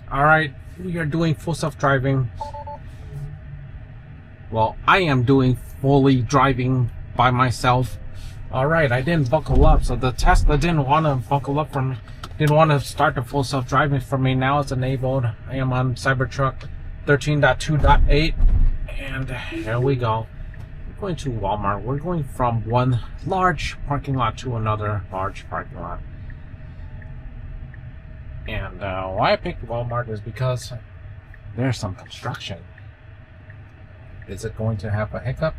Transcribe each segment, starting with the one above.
Alright, we are doing full self-driving. Well, I am doing fully driving by myself. Alright, I didn't buckle up, so the Tesla didn't want to buckle up for me. Didn't want to start the full self-driving for me. Now it's enabled. I am on Cybertruck 13.2.8. And here we go. We're going to Walmart. We're going from one large parking lot to another large parking lot. And why I picked Walmart is because there's some construction. Is it going to have a hiccup?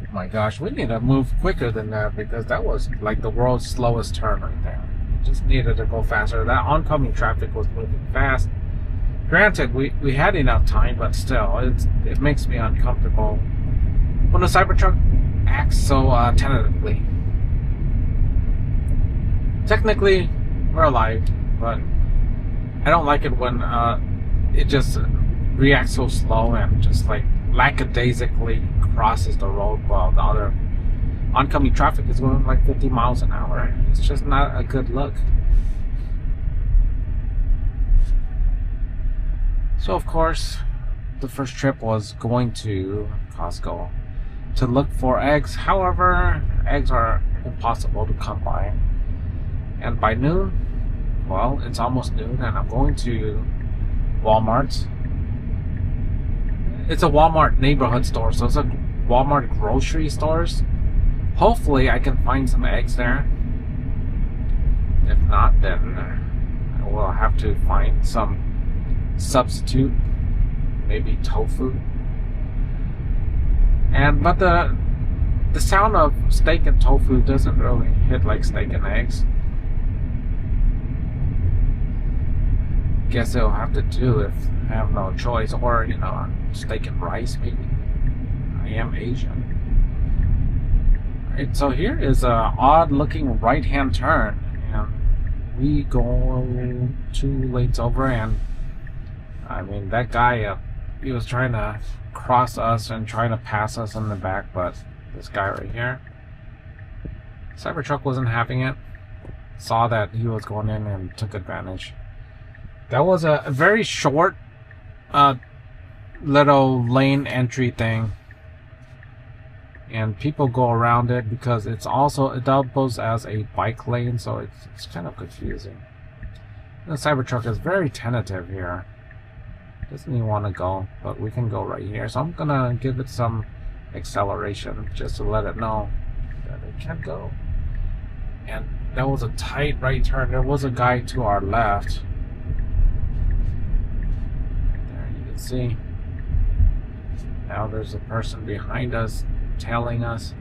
Oh my gosh, we need to move quicker than that, because that was like the world's slowest turn right there. Just needed to go faster. That oncoming traffic was moving fast. Granted, we had enough time, but still, it makes me uncomfortable when the Cybertruck acts so tentatively. Technically, we're alive, but I don't like it when it just reacts so slow and just like lackadaisically crosses the road while the other oncoming traffic is going like 50 miles an hour. It's just not a good look. So of course, the first trip was going to Costco to look for eggs. However, eggs are impossible to come by. And by noon, well, it's almost noon, and I'm going to Walmart. It's a Walmart neighborhood store, so it's a Walmart grocery stores. Hopefully I can find some eggs there. If not, then I will have to find some substitute, maybe tofu. But the sound of steak and tofu doesn't really hit like steak and eggs. Guess it'll have to do if I have no choice, or steak and rice maybe. I am Asian. Alright, so here is a odd looking right hand turn, and we go 2 lanes over, and I mean that guy he was trying to cross us and trying to pass us in the back, but this guy right here, Cybertruck, wasn't having it. Saw that he was going in and took advantage. That was a very short little lane entry thing, and people go around it because it doubles as a bike lane, so it's kind of confusing. The Cybertruck is very tentative here. Doesn't even want to go, but we can go right here, so I'm gonna give it some acceleration just to let it know that it can't go. And that was a tight right turn. There was a guy to our left. There you can see. Now there's a person behind us tailing us,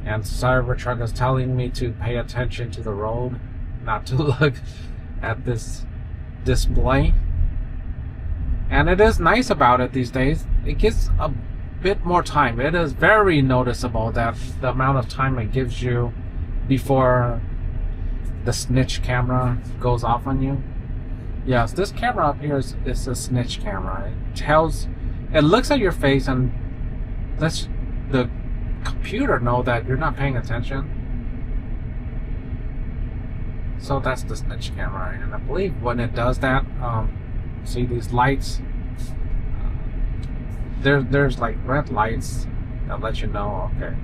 and Cybertruck is telling me to pay attention to the road, not to look at this display. And it is nice about it these days. It gives a bit more time. It is very noticeable that the amount of time it gives you before the snitch camera goes off on you. Yes, this camera up here is a snitch camera. It looks at your face and lets the computer know that you're not paying attention. So that's the snitch camera, and I believe when it does that, see these lights? There's like red lights that let you know, okay,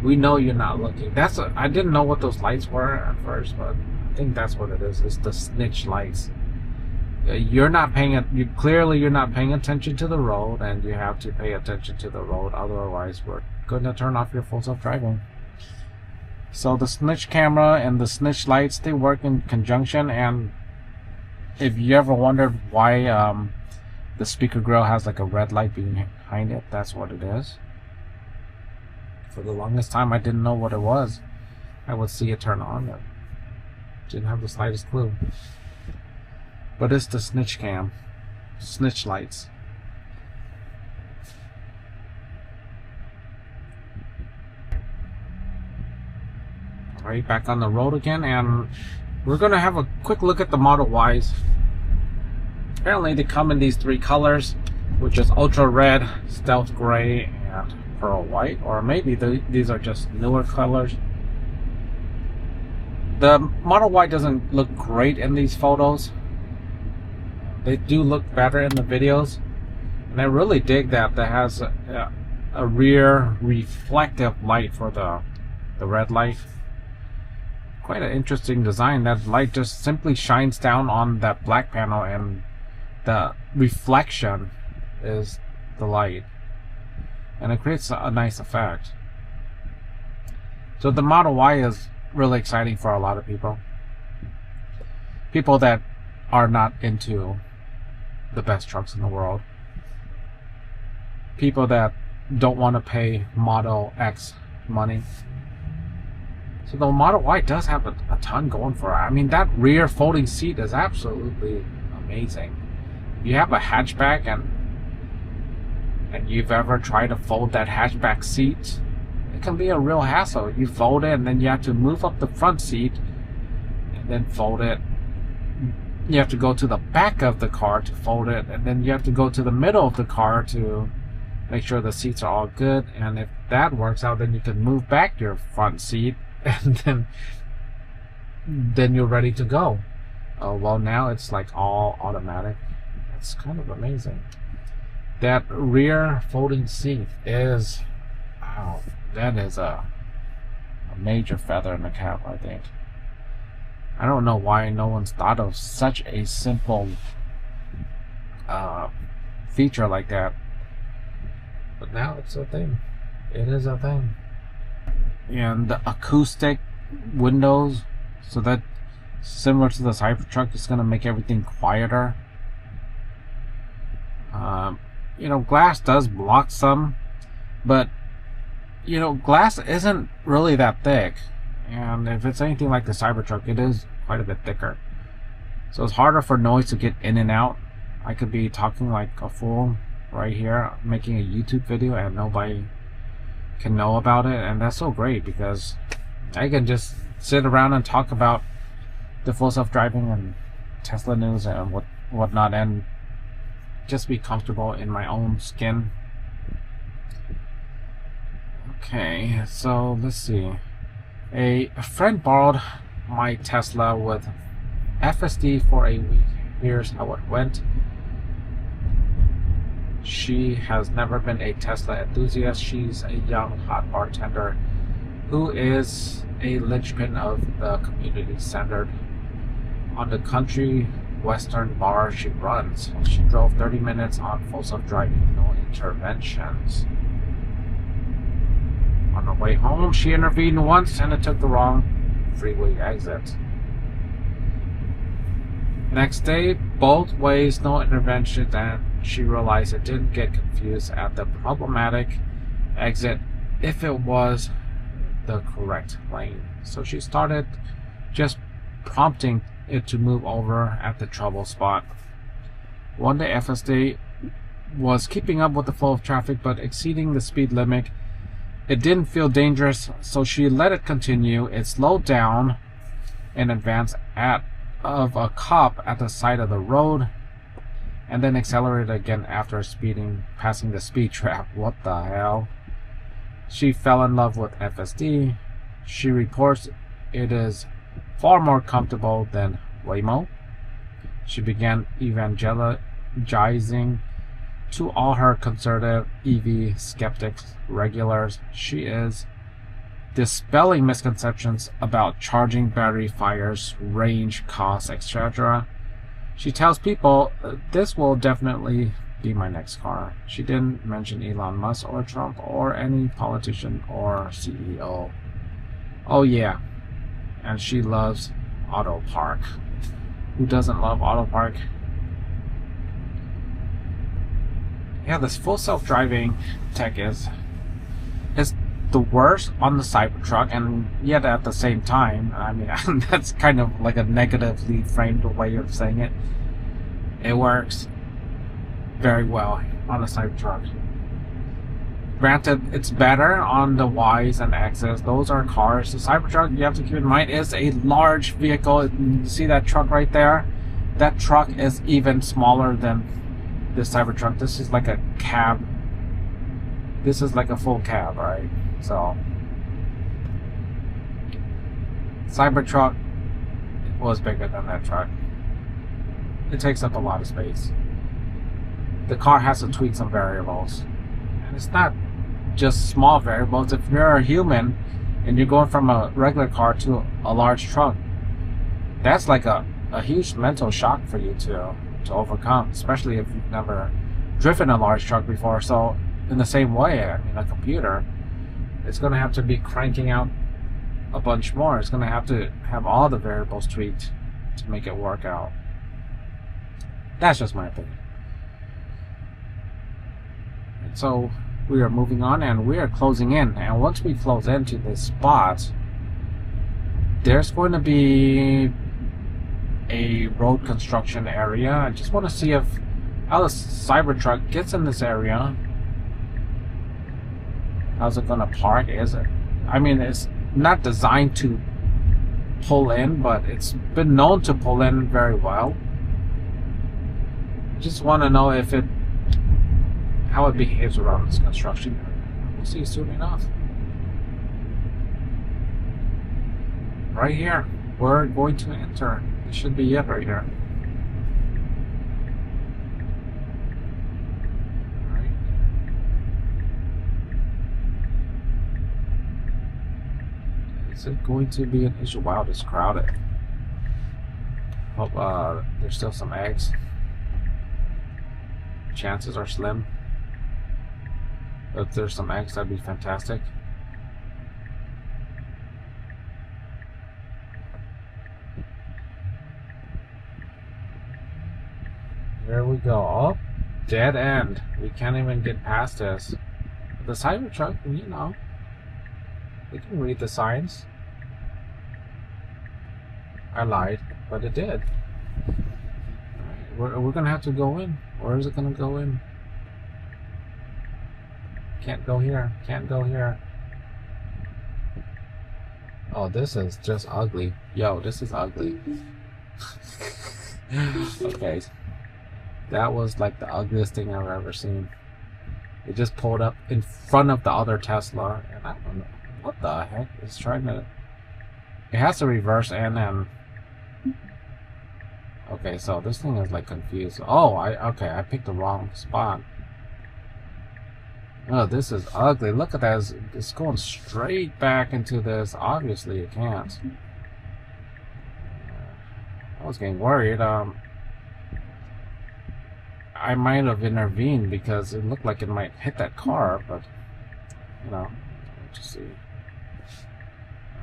we know you're not looking. I didn't know what those lights were at first, but I think that's what it is. It's the snitch lights. You're not paying attention to the road, and you have to pay attention to the road. Otherwise, we're going to turn off your full self-driving. So the snitch camera and the snitch lights, they work in conjunction. And if you ever wondered why the speaker grill has like a red light behind it, that's what it is. For the longest time, I didn't know what it was. I would see it turn on, but didn't have the slightest clue. But it's the snitch lights. Alright, back on the road again, and we're gonna have a quick look at the Model Ys. Apparently they come in these 3 colors, which is Ultra Red, Stealth Gray, and Pearl White. Or maybe these are just newer colors. The Model Y doesn't look great in these photos. They do look better in the videos, and I really dig that has a rear reflective light for the red light. Quite an interesting design. That light just simply shines down on that black panel, and the reflection is the light, and it creates a nice effect. So the Model Y is really exciting for a lot of people. People that are not into the best trucks in the world. People that don't want to pay Model X money. So the Model Y does have a ton going for it. I mean, that rear folding seat is absolutely amazing. If you have a hatchback and you've ever tried to fold that hatchback seat, it can be a real hassle. You fold it and then you have to move up the front seat and then fold it. You have to go to the back of the car to fold it, and then you have to go to the middle of the car to make sure the seats are all good. And if that works out, then you can move back your front seat, and then you're ready to go. Well, now it's like all automatic. It's kind of amazing. That rear folding seat is, wow, that is a major feather in the cap, I think. I don't know why no one's thought of such a simple feature like that. But now it's a thing. It is a thing. And the acoustic windows, so that similar to the Cybertruck, is going to make everything quieter. You know, glass does block some, but you know, glass isn't really that thick. And if it's anything like the Cybertruck, it is quite a bit thicker. So it's harder for noise to get in and out. I could be talking like a fool right here, making a YouTube video, and nobody can know about it. And that's so great, because I can just sit around and talk about the full self-driving and Tesla news and whatnot, and just be comfortable in my own skin. Okay, so let's see. A friend borrowed my Tesla with FSD for a week. Here's how it went. She has never been a Tesla enthusiast. She's a young hot bartender who is a linchpin of the community centered on the country western bar she runs. She drove 30 minutes on full self-driving, no interventions. On her way home, she intervened once and it took the wrong freeway exit. Next day, both ways, no intervention, and she realized it didn't get confused at the problematic exit if it was the correct lane. So she started just prompting it to move over at the trouble spot. One day, FSD was keeping up with the flow of traffic but exceeding the speed limit. It didn't feel dangerous, so she let it continue. It slowed down in advance of a cop at the side of the road, and then accelerated again after passing the speed trap. What the hell? She fell in love with FSD. She reports it is far more comfortable than Waymo. She began evangelizing to all her conservative EV skeptics, regulars. She is dispelling misconceptions about charging, battery fires, range, costs, etc. She tells people, this will definitely be my next car. She didn't mention Elon Musk or Trump or any politician or CEO. Oh yeah, and she loves Auto Park. Who doesn't love Auto Park? Yeah, this full self-driving tech is the worst on the Cybertruck, and yet at the same time, I mean, that's kind of like a negatively framed way of saying it. It works very well on the Cybertruck. Granted, it's better on the Ys and X's. Those are cars. The Cybertruck, you have to keep in mind, is a large vehicle. You see that truck right there? That truck is even smaller than this Cybertruck. This is like a cab. This is like a full cab, right? So Cybertruck was bigger than that truck. it takes up a lot of space. The car has to tweak some variables, and it's not just small variables. If you're a human and you're going from a regular car to a large truck, that's like a huge mental shock for you to overcome, especially if you've never driven a large truck before. So in the same way, I mean, a computer, it's going to have to be cranking out a bunch more. It's going to have all the variables tweaked to make it work out. That's just my opinion. So we are moving on, and we are closing in, and once we close into this spot, there's going to be a road construction area. I just want to see how the Cybertruck gets in this area. How's it gonna park? I mean, it's not designed to pull in, but it's been known to pull in very well. Just want to know how it behaves around this construction area. We'll see soon enough. Right here, we're going to enter. This should be it right here. Is it going to be an issue? Wow, it's crowded. Hope there's still some eggs. Chances are slim. If there's some eggs, that'd be fantastic. There we go. Oh, dead end. We can't even get past this. The Cybertruck, you know, we can read the signs. I lied, but it did. Alright, we're gonna have to go in. Where is it gonna go in? Can't go here. Can't go here. Oh, this is just ugly. Yo, this is ugly. Okay. That was like the ugliest thing I've ever seen. It just pulled up in front of the other Tesla, and I don't know what the heck. It's trying to. It has to reverse and then. Okay, so this thing is like confused. Oh, okay, I picked the wrong spot. Oh, this is ugly. Look at that. It's going straight back into this. Obviously, it can't. I was getting worried. I might have intervened because it looked like it might hit that car, but you know, let's see.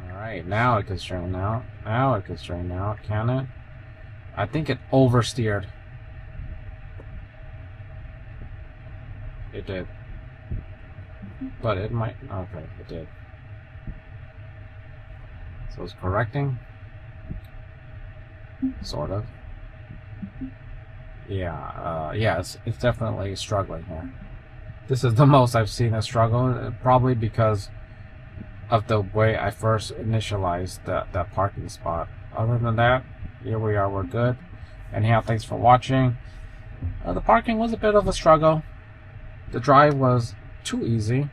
Alright, now it can straighten out. Now it can straighten out, can it? I think it oversteered. It did. But it might. Okay, it did. So it's correcting. Sort of. Yeah, yeah, it's definitely struggling here. This is the most I've seen it struggle, probably because of the way I first initialized that parking spot. Other than that, here we are, we're good. Anyhow, thanks for watching. The parking was a bit of a struggle. The drive was too easy.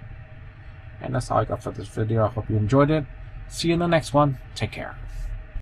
And that's all I got for this video. I hope you enjoyed it. See you in the next one. Take care.